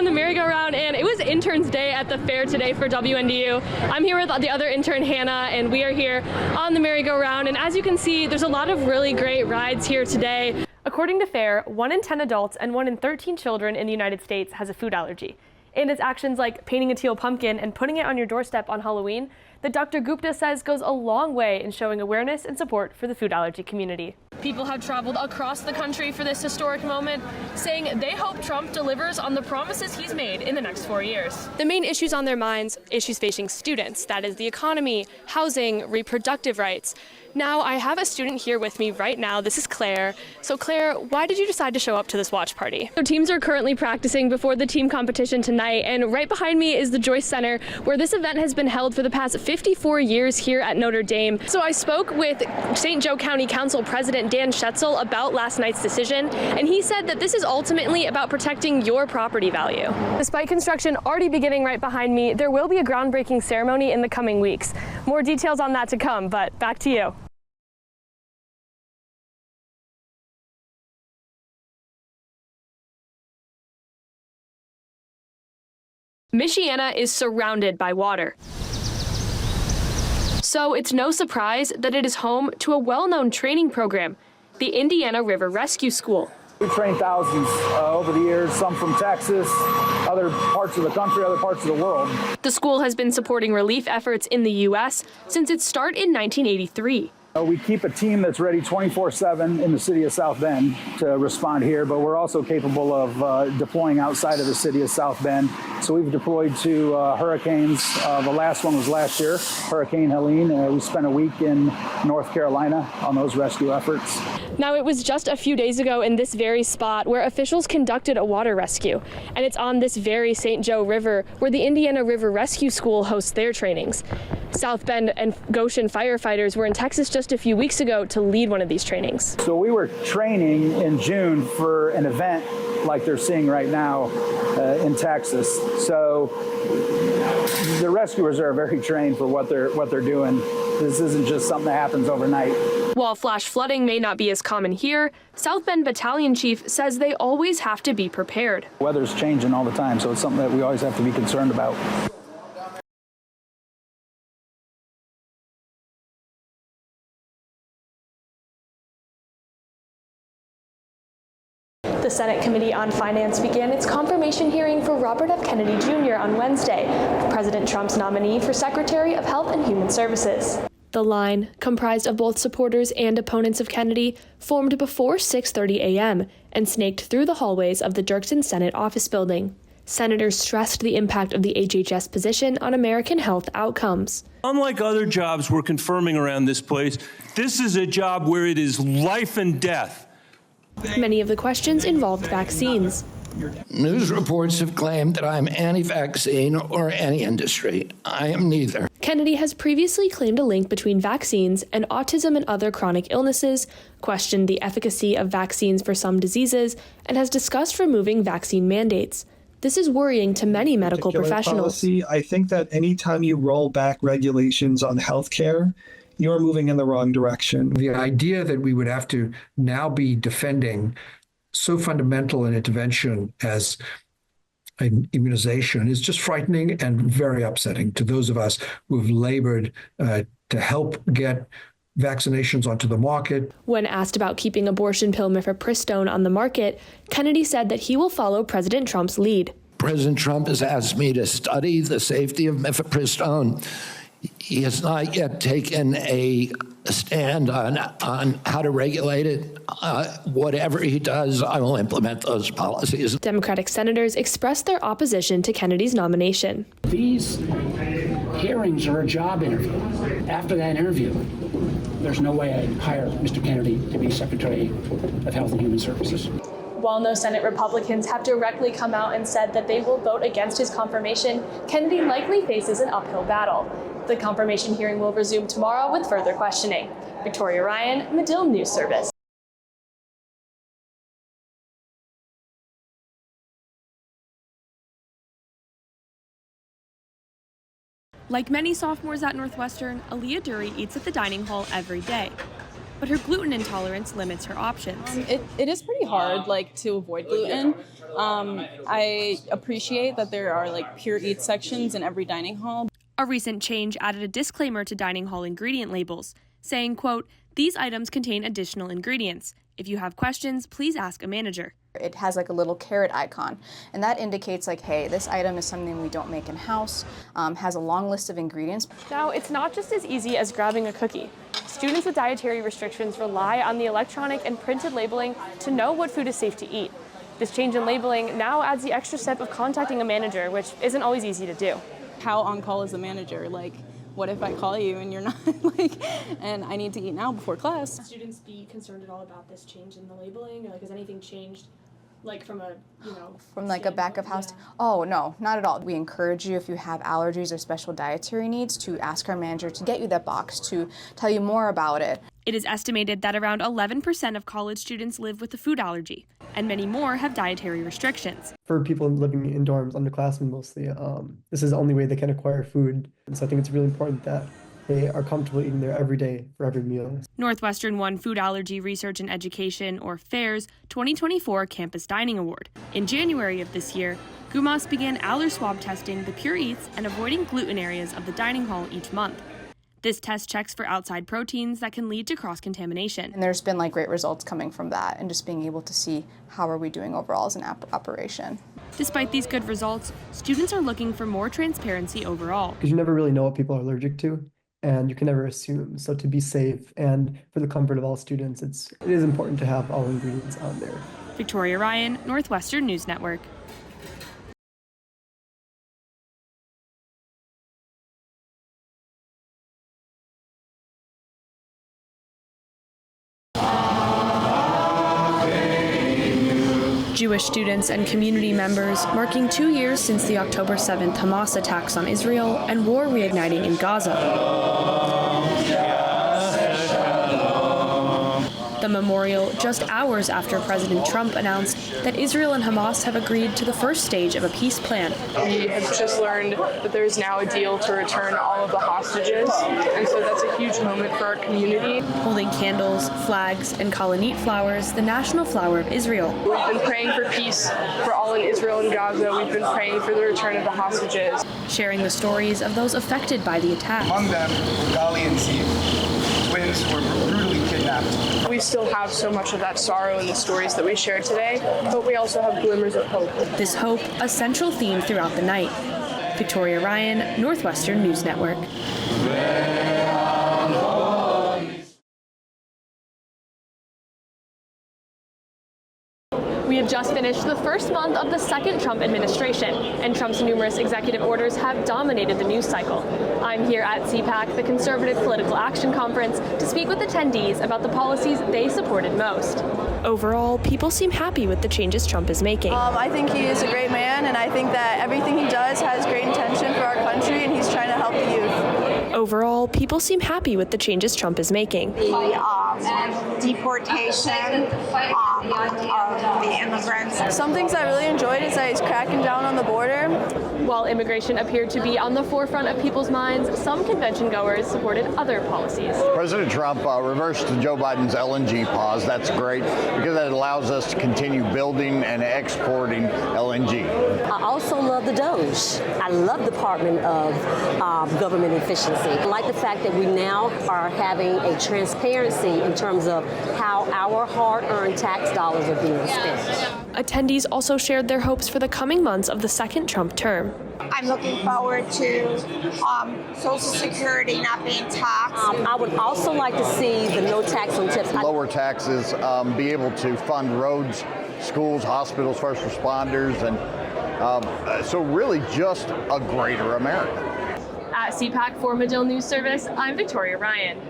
on the merry-go-round, and it was Intern's Day at the fair today for WNDU. I'm here with the other intern, Hannah, and we are here on the merry-go-round. And as you can see, there's a lot of really great rides here today. According to FAIR, 1 in 10 adults and 1 in 13 children in the United States has a food allergy. And it's actions like painting a teal pumpkin and putting it on your doorstep on Halloween that Dr. Gupta says goes a long way in showing awareness and support for the food allergy community. People have traveled across the country for this historic moment, saying they hope Trump delivers on the promises he's made in the next 4 years. The main issues on their minds, issues facing students, that is the economy, housing, reproductive rights. Now, I have a student here with me right now. This is Claire. So Claire, why did you decide to show up to this watch party? So teams are currently practicing before the team competition tonight, and right behind me is the Joyce Center, where this event has been held for the past 54 years here at Notre Dame. So I spoke with St. Joe County Council President Dan Schetzel about last night's decision, and he said that this is ultimately about protecting your property value. Despite construction already beginning right behind me, there will be a groundbreaking ceremony in the coming weeks. More details on that to come, but back to you. Michiana is surrounded by water. So it's no surprise that it is home to a well-known training program, the Indiana River Rescue School. We trained thousands over the years, some from Texas, other parts of the country, other parts of the world. The school has been supporting relief efforts in the U.S. since its start in 1983. We keep a team that's ready 24/7 in the city of South Bend to respond here, but we're also capable of deploying outside of the city of South Bend. So we've deployed to hurricanes. The last one was last year, Hurricane Helene. We spent a week in North Carolina on those rescue efforts. Now, it was just a few days ago in this very spot where officials conducted a water rescue, and it's on this very St. Joe River where the Indiana River Rescue School hosts their trainings. South Bend and Goshen firefighters were in Texas just a few weeks ago to lead one of these trainings. So we were training in June for an event like they're seeing right now in Texas. So the rescuers are very trained for what they're doing. This isn't just something that happens overnight. While flash flooding may not be as common here, South Bend Battalion Chief says they always have to be prepared. Weather's changing all the time, so it's something that we always have to be concerned about. The Senate Committee on Finance began its confirmation hearing for Robert F. Kennedy Jr. on Wednesday, President Trump's nominee for Secretary of Health and Human Services. The line, comprised of both supporters and opponents of Kennedy, formed before 6:30 a.m. and snaked through the hallways of the Dirksen Senate office building. Senators stressed the impact of the HHS position on American health outcomes. Unlike other jobs we're confirming around this place, this is a job where it is life and death. Many of the questions involved vaccines. News reports have claimed that I'm anti-vaccine or anti-industry. I am neither. Kennedy has previously claimed a link between vaccines and autism and other chronic illnesses, questioned the efficacy of vaccines for some diseases, and has discussed removing vaccine mandates. This is worrying to many medical professionals. Policy, I think that anytime you roll back regulations on healthcare, you're moving in the wrong direction. The idea that we would have to now be defending so fundamental an intervention as an immunization is just frightening and very upsetting to those of us who have labored to help get vaccinations onto the market. When asked about keeping abortion pill mifepristone on the market, Kennedy said that he will follow President Trump's lead. President Trump has asked me to study the safety of mifepristone. He has not yet taken a stand on how to regulate it. Whatever he does, I will implement those policies. Democratic senators expressed their opposition to Kennedy's nomination. These hearings are a job interview. After that interview, there's no way I'd hire Mr. Kennedy to be Secretary of Health and Human Services. While no Senate Republicans have directly come out and said that they will vote against his confirmation, Kennedy likely faces an uphill battle. The confirmation hearing will resume tomorrow with further questioning. Victoria Ryan, Medill News Service. Like many sophomores at Northwestern, Aaliyah Dury eats at the dining hall every day. but her gluten intolerance limits her options. It is pretty hard, to avoid gluten. I appreciate that there are, pure eat sections in every dining hall. A recent change added a disclaimer to dining hall ingredient labels, saying, quote, "These items contain additional ingredients. If you have questions, please ask a manager." It has a little carrot icon, and that indicates hey, this item is something we don't make in-house, has a long list of ingredients. Now, it's not just as easy as grabbing a cookie. Students with dietary restrictions rely on the electronic and printed labeling to know what food is safe to eat. This change in labeling now adds the extra step of contacting a manager, which isn't always easy to do. How on call is the manager? What if I call you and you're not, and I need to eat now before class? Students be concerned at all about this change in the labeling? Or has anything changed, from a, From a back of house? Yeah. Oh, no, not at all. We encourage you, if you have allergies or special dietary needs, to ask our manager to get you that box, to tell you more about it. It is estimated that around 11% of college students live with a food allergy, and many more have dietary restrictions. For people living in dorms, underclassmen mostly, this is the only way they can acquire food. And so I think it's really important that they are comfortable eating there every day for every meal. Northwestern won Food Allergy Research and Education, or FAIR's, 2024 Campus Dining Award. In January of this year, GUMAS began aller swab testing the pure eats and avoiding gluten areas of the dining hall each month. This test checks for outside proteins that can lead to cross-contamination. And there's been great results coming from that, and just being able to see how are we doing overall as an operation. Despite these good results, students are looking for more transparency overall. Because you never really know what people are allergic to, and you can never assume. So to be safe and for the comfort of all students, it is important to have all ingredients on there. Victoria Ryan, Northwestern News Network. Jewish students and community members marking 2 years since the October 7th Hamas attacks on Israel and war reigniting in Gaza. The memorial just hours after President Trump announced that Israel and Hamas have agreed to the first stage of a peace plan. We have just learned that there's now a deal to return all of the hostages, and so that's a huge moment for our community. Holding candles, flags, and kalanit flowers, the national flower of Israel. We've been praying for peace for all in Israel and Gaza. We've been praying for the return of the hostages. Sharing the stories of those affected by the attack. Among them, Gali and Ziv, twins who were brutally kidnapped. We still have so much of that sorrow in the stories that we shared today, but we also have glimmers of hope. This hope, a central theme throughout the night. Victoria Ryan, Northwestern News Network. We have just finished the first month of the second Trump administration, and Trump's numerous executive orders have dominated the news cycle. I'm here at CPAC, the Conservative Political Action Conference, to speak with attendees about the policies they supported most. Overall, people seem happy with the changes Trump is making. I think he is a great man, and I think that everything he does has great intention for our country, and he's trying to help the youth. Overall, people seem happy with the changes Trump is making. The deportation of the immigrants. Some things I really enjoyed is that he's cracking down on the border. While immigration appeared to be on the forefront of people's minds, some convention goers supported other policies. President Trump reversed Joe Biden's LNG pause. That's great because that allows us to continue building and exporting LNG. I also love the DOGE. I love the Department of Government Efficiency. I like the fact that we now are having a transparency in terms of how our hard-earned tax dollars are being spent. Attendees also shared their hopes for the coming months of the second Trump term. I'm looking forward to Social Security not being taxed. I would also like to see the no tax on tips. Lower taxes, be able to fund roads, schools, hospitals, first responders, and so really just a greater America. At CPAC for Medill News Service, I'm Victoria Ryan.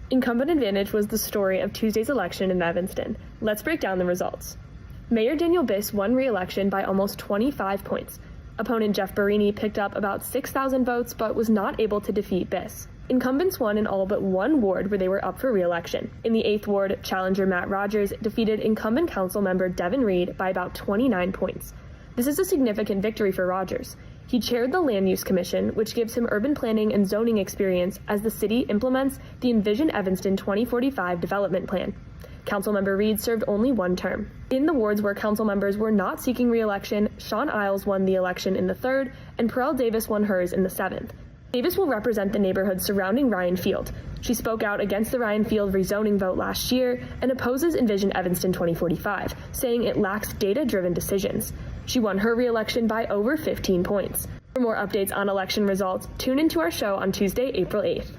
Incumbent advantage was the story of Tuesday's election in Evanston. Let's break down the results. Mayor Daniel Biss won re-election by almost 25 points. Opponent Jeff Barini picked up about 6,000 votes but was not able to defeat Biss. Incumbents won in all but one ward where they were up for re-election. In the 8th ward, challenger Matt Rogers defeated incumbent council member Devin Reed by about 29 points. This is a significant victory for Rogers. He chaired the Land Use Commission, which gives him urban planning and zoning experience as the city implements the Envision Evanston 2045 development plan. Councilmember Reed served only one term. In the wards where council members were not seeking re-election, Sean Isles won the election in the 3rd, and Perel Davis won hers in the 7th. Davis will represent the neighborhoods surrounding Ryan Field. She spoke out against the Ryan Field rezoning vote last year and opposes Envision Evanston 2045, saying it lacks data-driven decisions. She won her re-election by over 15 points. For more updates on election results, tune into our show on Tuesday, April 8th.